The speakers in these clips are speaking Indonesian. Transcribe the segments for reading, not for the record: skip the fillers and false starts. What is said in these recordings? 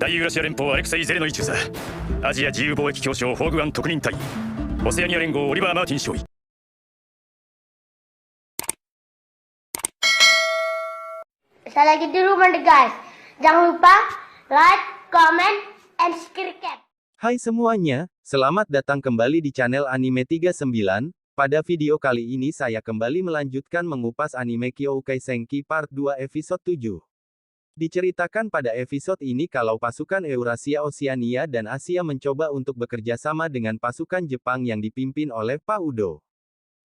大ユーラシア連邦アレクセイ・ゼレノイ中佐、アジア自由貿易協商フォーグワン特任隊員、オセアニア連合オリバー・マーティン少尉。Saya lagi di rumah nih guys. Jangan lupa like, comment, and subscribe. Hai semuanya, selamat datang kembali di channel Anime 39. Pada video kali ini saya kembali melanjutkan mengupas anime Kyoukai Senki Part 2 episode 7. Diceritakan pada episode ini kalau pasukan Eurasia, Oseania dan Asia mencoba untuk bekerja sama dengan pasukan Jepang yang dipimpin oleh Pak Udo.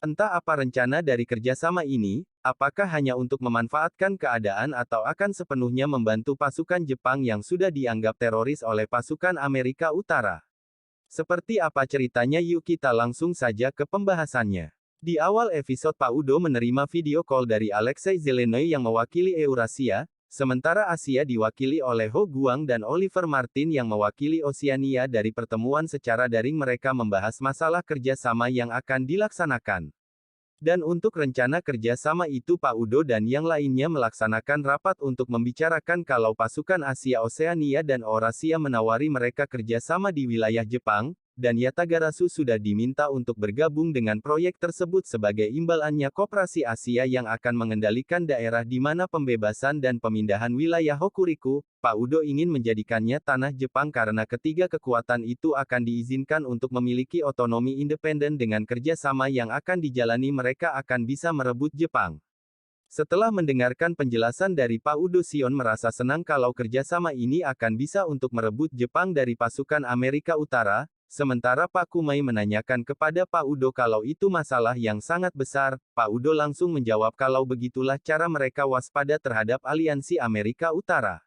Entah apa rencana dari kerjasama ini, apakah hanya untuk memanfaatkan keadaan atau akan sepenuhnya membantu pasukan Jepang yang sudah dianggap teroris oleh pasukan Amerika Utara. Seperti apa ceritanya, yuk kita langsung saja ke pembahasannya. Di awal episode Pak Udo menerima video call dari Alexei Zelenoy yang mewakili Eurasia, sementara Asia diwakili oleh Ho Guang dan Oliver Martin yang mewakili Oseania. Dari pertemuan secara daring mereka membahas masalah kerjasama yang akan dilaksanakan. Dan untuk rencana kerjasama itu Pak Udo dan yang lainnya melaksanakan rapat untuk membicarakan kalau pasukan Asia, Oseania dan Eurasia menawari mereka kerjasama di wilayah Jepang, dan Yatagarasu sudah diminta untuk bergabung dengan proyek tersebut sebagai imbalannya Koperasi Asia yang akan mengendalikan daerah di mana pembebasan dan pemindahan wilayah Hokuriku. Pak Udo ingin menjadikannya tanah Jepang karena ketiga kekuatan itu akan diizinkan untuk memiliki otonomi independen. Dengan kerjasama yang akan dijalani mereka akan bisa merebut Jepang. Setelah mendengarkan penjelasan dari Pak Udo, Sion merasa senang kalau kerjasama ini akan bisa untuk merebut Jepang dari pasukan Amerika Utara. Sementara Pak Kumai menanyakan kepada Pak Udo kalau itu masalah yang sangat besar, Pak Udo langsung menjawab kalau begitulah cara mereka waspada terhadap aliansi Amerika Utara.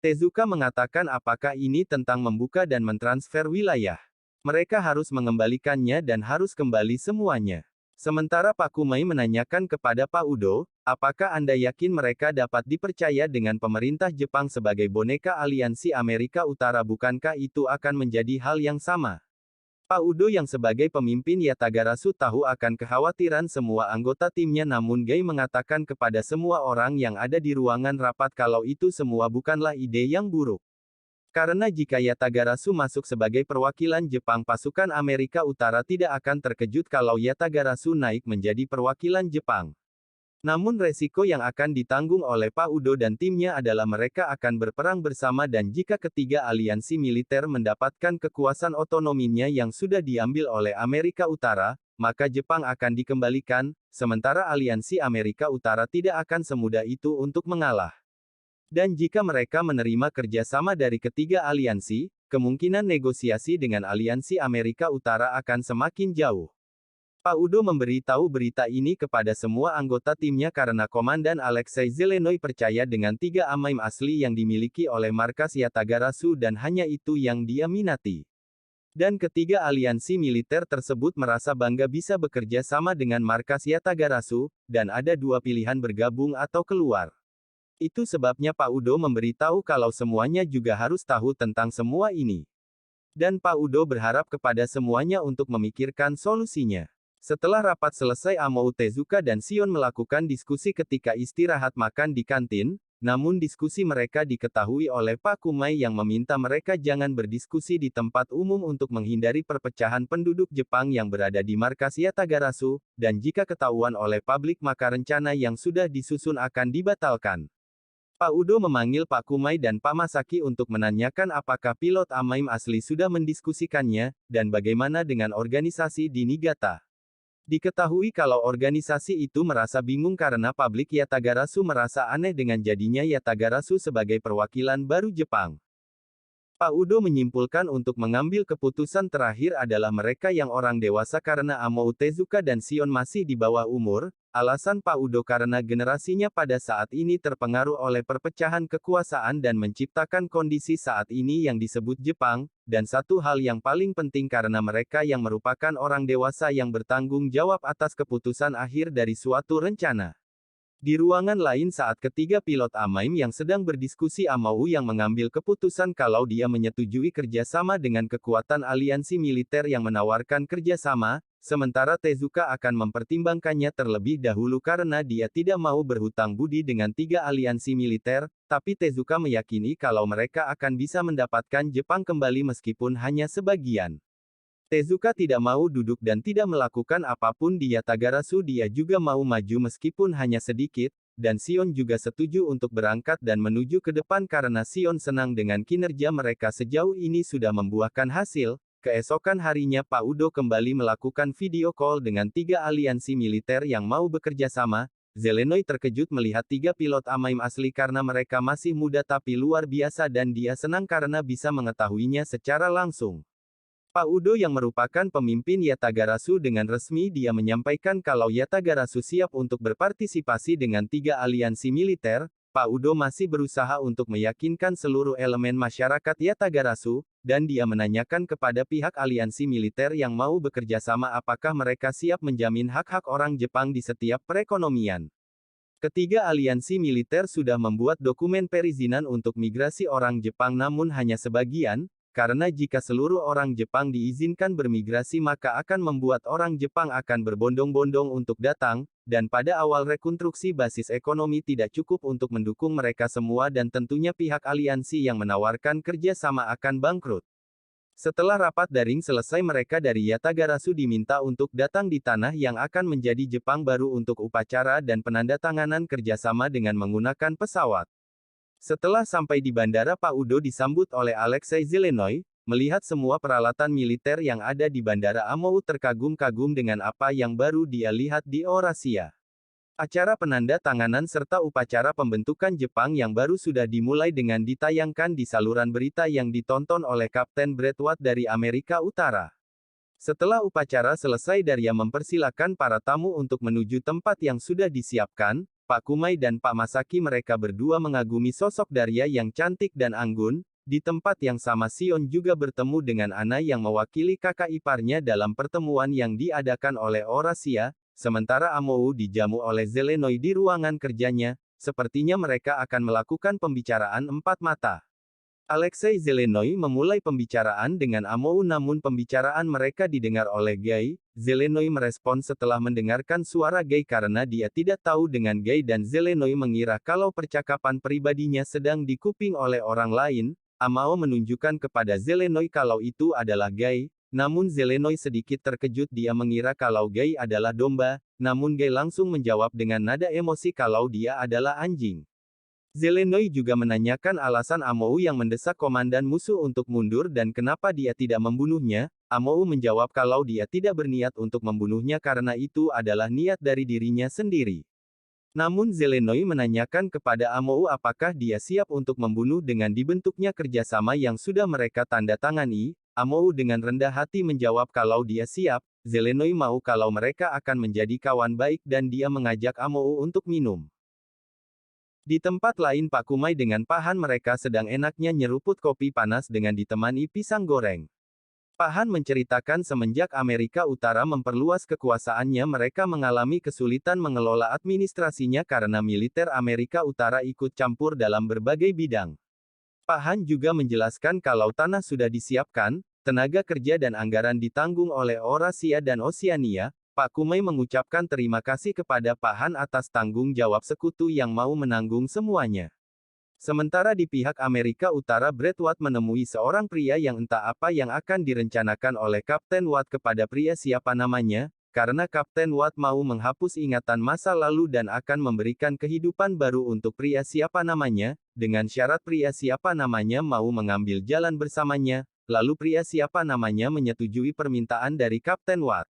Tezuka mengatakan apakah ini tentang membuka dan mentransfer wilayah. Mereka harus mengembalikannya dan harus kembali semuanya. Sementara Pak Kumai menanyakan kepada Pak Udo, apakah Anda yakin mereka dapat dipercaya dengan pemerintah Jepang sebagai boneka aliansi Amerika Utara? Bukankah itu akan menjadi hal yang sama? Pak Udo yang sebagai pemimpin Yatagarasu tahu akan kekhawatiran semua anggota timnya, namun Gai mengatakan kepada semua orang yang ada di ruangan rapat kalau itu semua bukanlah ide yang buruk. Karena jika Yatagarasu masuk sebagai perwakilan Jepang, pasukan Amerika Utara tidak akan terkejut kalau Yatagarasu naik menjadi perwakilan Jepang. Namun resiko yang akan ditanggung oleh Pak Udo dan timnya adalah mereka akan berperang bersama, dan jika ketiga aliansi militer mendapatkan kekuasaan otonominya yang sudah diambil oleh Amerika Utara, maka Jepang akan dikembalikan, sementara aliansi Amerika Utara tidak akan semudah itu untuk mengalah. Dan jika mereka menerima kerjasama dari ketiga aliansi, kemungkinan negosiasi dengan aliansi Amerika Utara akan semakin jauh. Pak Udo memberitahu berita ini kepada semua anggota timnya karena Komandan Alexei Zelenoy percaya dengan tiga amaim asli yang dimiliki oleh markas Yatagarasu dan hanya itu yang dia minati. Dan ketiga aliansi militer tersebut merasa bangga bisa bekerja sama dengan markas Yatagarasu, dan ada dua pilihan: bergabung atau keluar. Itu sebabnya Pak Udo memberitahu kalau semuanya juga harus tahu tentang semua ini. Dan Pak Udo berharap kepada semuanya untuk memikirkan solusinya. Setelah rapat selesai, Amou, Tezuka dan Sion melakukan diskusi ketika istirahat makan di kantin, namun diskusi mereka diketahui oleh Pak Kumai yang meminta mereka jangan berdiskusi di tempat umum untuk menghindari perpecahan penduduk Jepang yang berada di markas Yatagarasu, dan jika ketahuan oleh publik maka rencana yang sudah disusun akan dibatalkan. Pak Udo memanggil Pak Kumai dan Pak Masaki untuk menanyakan apakah pilot amaim asli sudah mendiskusikannya, dan bagaimana dengan organisasi di Niigata. Diketahui kalau organisasi itu merasa bingung karena publik Yatagarasu merasa aneh dengan jadinya Yatagarasu sebagai perwakilan baru Jepang. Pak Udo menyimpulkan untuk mengambil keputusan terakhir adalah mereka yang orang dewasa karena Amou, Tezuka dan Sion masih di bawah umur. Alasan Pak Udo karena generasinya pada saat ini terpengaruh oleh perpecahan kekuasaan dan menciptakan kondisi saat ini yang disebut Jepang, dan satu hal yang paling penting karena mereka yang merupakan orang dewasa yang bertanggung jawab atas keputusan akhir dari suatu rencana. Di ruangan lain saat ketiga pilot Amaim yang sedang berdiskusi, Amou yang mengambil keputusan kalau dia menyetujui kerjasama dengan kekuatan aliansi militer yang menawarkan kerjasama, sementara Tezuka akan mempertimbangkannya terlebih dahulu karena dia tidak mau berhutang budi dengan tiga aliansi militer, tapi Tezuka meyakini kalau mereka akan bisa mendapatkan Jepang kembali meskipun hanya sebagian. Tezuka tidak mau duduk dan tidak melakukan apapun di Yatagarasu, dia juga mau maju meskipun hanya sedikit, dan Shion juga setuju untuk berangkat dan menuju ke depan karena Shion senang dengan kinerja mereka sejauh ini sudah membuahkan hasil. Keesokan harinya Pak Udo kembali melakukan video call dengan tiga aliansi militer yang mau bekerja sama. Zelenoy terkejut melihat tiga pilot Amaim asli karena mereka masih muda tapi luar biasa dan dia senang karena bisa mengetahuinya secara langsung. Pak Udo yang merupakan pemimpin Yatagarasu dengan resmi dia menyampaikan kalau Yatagarasu siap untuk berpartisipasi dengan tiga aliansi militer. Pak Udo masih berusaha untuk meyakinkan seluruh elemen masyarakat Yatagarasu, dan dia menanyakan kepada pihak aliansi militer yang mau bekerja sama apakah mereka siap menjamin hak-hak orang Jepang di setiap perekonomian. Ketiga aliansi militer sudah membuat dokumen perizinan untuk migrasi orang Jepang namun hanya sebagian, karena jika seluruh orang Jepang diizinkan bermigrasi maka akan membuat orang Jepang akan berbondong-bondong untuk datang, dan pada awal rekonstruksi basis ekonomi tidak cukup untuk mendukung mereka semua dan tentunya pihak aliansi yang menawarkan kerja sama akan bangkrut. Setelah rapat daring selesai mereka dari Yatagarasu diminta untuk datang di tanah yang akan menjadi Jepang baru untuk upacara dan penandatanganan kerjasama dengan menggunakan pesawat. Setelah sampai di bandara Pak Udo disambut oleh Alexei Zelenoy, melihat semua peralatan militer yang ada di bandara Amou terkagum-kagum dengan apa yang baru dia lihat di Eurasia. Acara penanda-tanganan serta upacara pembentukan Jepang yang baru sudah dimulai dengan ditayangkan di saluran berita yang ditonton oleh Kapten Braithwaite dari Amerika Utara. Setelah upacara selesai Daria mempersilakan para tamu untuk menuju tempat yang sudah disiapkan. Pak Kumai dan Pak Masaki mereka berdua mengagumi sosok Daria yang cantik dan anggun. Di tempat yang sama Shion juga bertemu dengan Ana yang mewakili kakak iparnya dalam pertemuan yang diadakan oleh Eurasia, sementara Amou dijamu oleh Zelenoy di ruangan kerjanya, sepertinya mereka akan melakukan pembicaraan empat mata. Alexei Zelenoy memulai pembicaraan dengan Amou namun pembicaraan mereka didengar oleh Gai. Zelenoy merespon setelah mendengarkan suara Gai karena dia tidak tahu dengan Gai dan Zelenoy mengira kalau percakapan pribadinya sedang dikuping oleh orang lain. Amou menunjukkan kepada Zelenoy kalau itu adalah Gai, namun Zelenoy sedikit terkejut dia mengira kalau Gai adalah domba, namun Gai langsung menjawab dengan nada emosi kalau dia adalah anjing. Zelenoy juga menanyakan alasan Amou yang mendesak komandan musuh untuk mundur dan kenapa dia tidak membunuhnya. Amou menjawab kalau dia tidak berniat untuk membunuhnya karena itu adalah niat dari dirinya sendiri. Namun Zelenoy menanyakan kepada Amou apakah dia siap untuk membunuh dengan dibentuknya kerjasama yang sudah mereka tanda tangani. Amou dengan rendah hati menjawab kalau dia siap. Zelenoy mau kalau mereka akan menjadi kawan baik dan dia mengajak Amou untuk minum. Di tempat lain Pak Kumai dengan Pak Han mereka sedang enaknya nyeruput kopi panas dengan ditemani pisang goreng. Pak Han menceritakan semenjak Amerika Utara memperluas kekuasaannya mereka mengalami kesulitan mengelola administrasinya karena militer Amerika Utara ikut campur dalam berbagai bidang. Pak Han juga menjelaskan kalau tanah sudah disiapkan, tenaga kerja dan anggaran ditanggung oleh Eurasia dan Oseania. Pak Kumai mengucapkan terima kasih kepada Pak Han atas tanggung jawab sekutu yang mau menanggung semuanya. Sementara di pihak Amerika Utara Braithwaite menemui seorang pria yang entah apa yang akan direncanakan oleh Kapten Watt kepada pria siapa namanya, karena Kapten Watt mau menghapus ingatan masa lalu dan akan memberikan kehidupan baru untuk pria siapa namanya, dengan syarat pria siapa namanya mau mengambil jalan bersamanya, lalu pria siapa namanya menyetujui permintaan dari Kapten Watt.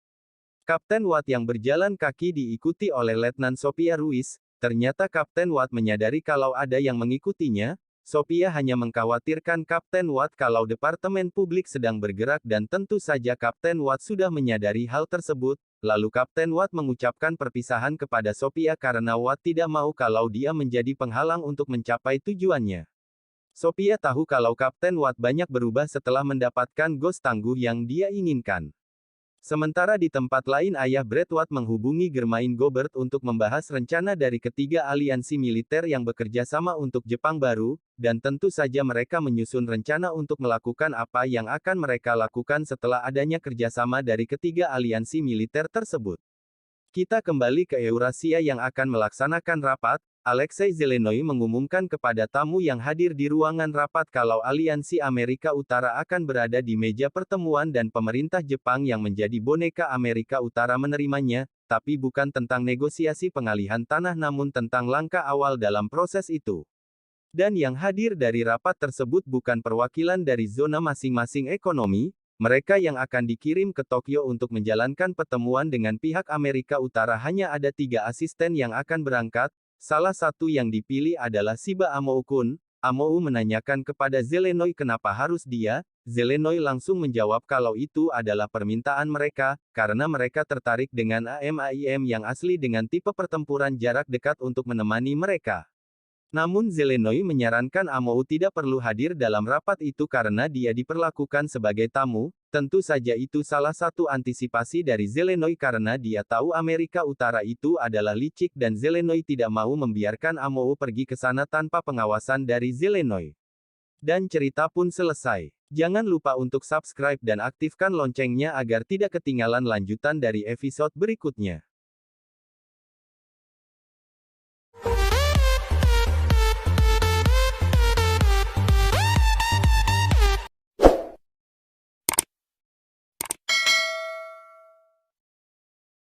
Kapten Watt yang berjalan kaki diikuti oleh Letnan Sophia Ruiz. Ternyata Kapten Watt menyadari kalau ada yang mengikutinya. Sophia hanya mengkhawatirkan Kapten Watt kalau Departemen Publik sedang bergerak dan tentu saja Kapten Watt sudah menyadari hal tersebut. Lalu Kapten Watt mengucapkan perpisahan kepada Sophia karena Watt tidak mau kalau dia menjadi penghalang untuk mencapai tujuannya. Sophia tahu kalau Kapten Watt banyak berubah setelah mendapatkan ghost tangguh yang dia inginkan. Sementara di tempat lain ayah Bradwatt menghubungi Germain Gobert untuk membahas rencana dari ketiga aliansi militer yang bekerja sama untuk Jepang Baru, dan tentu saja mereka menyusun rencana untuk melakukan apa yang akan mereka lakukan setelah adanya kerjasama dari ketiga aliansi militer tersebut. Kita kembali ke Eurasia yang akan melaksanakan rapat. Alexei Zelenoy mengumumkan kepada tamu yang hadir di ruangan rapat kalau aliansi Amerika Utara akan berada di meja pertemuan dan pemerintah Jepang yang menjadi boneka Amerika Utara menerimanya, tapi bukan tentang negosiasi pengalihan tanah namun tentang langkah awal dalam proses itu. Dan yang hadir dari rapat tersebut bukan perwakilan dari zona masing-masing ekonomi, mereka yang akan dikirim ke Tokyo untuk menjalankan pertemuan dengan pihak Amerika Utara hanya ada 3 asisten yang akan berangkat. Salah satu yang dipilih adalah Shiba Amou-kun. Amou menanyakan kepada Zelenoy kenapa harus dia. Zelenoy langsung menjawab kalau itu adalah permintaan mereka, karena mereka tertarik dengan AMAIM yang asli dengan tipe pertempuran jarak dekat untuk menemani mereka. Namun Zelenoy menyarankan Amou tidak perlu hadir dalam rapat itu karena dia diperlakukan sebagai tamu. Tentu saja itu salah satu antisipasi dari Zelenoy karena dia tahu Amerika Utara itu adalah licik dan Zelenoy tidak mau membiarkan Amou pergi ke sana tanpa pengawasan dari Zelenoy. Dan cerita pun selesai. Jangan lupa untuk subscribe dan aktifkan loncengnya agar tidak ketinggalan lanjutan dari episode berikutnya.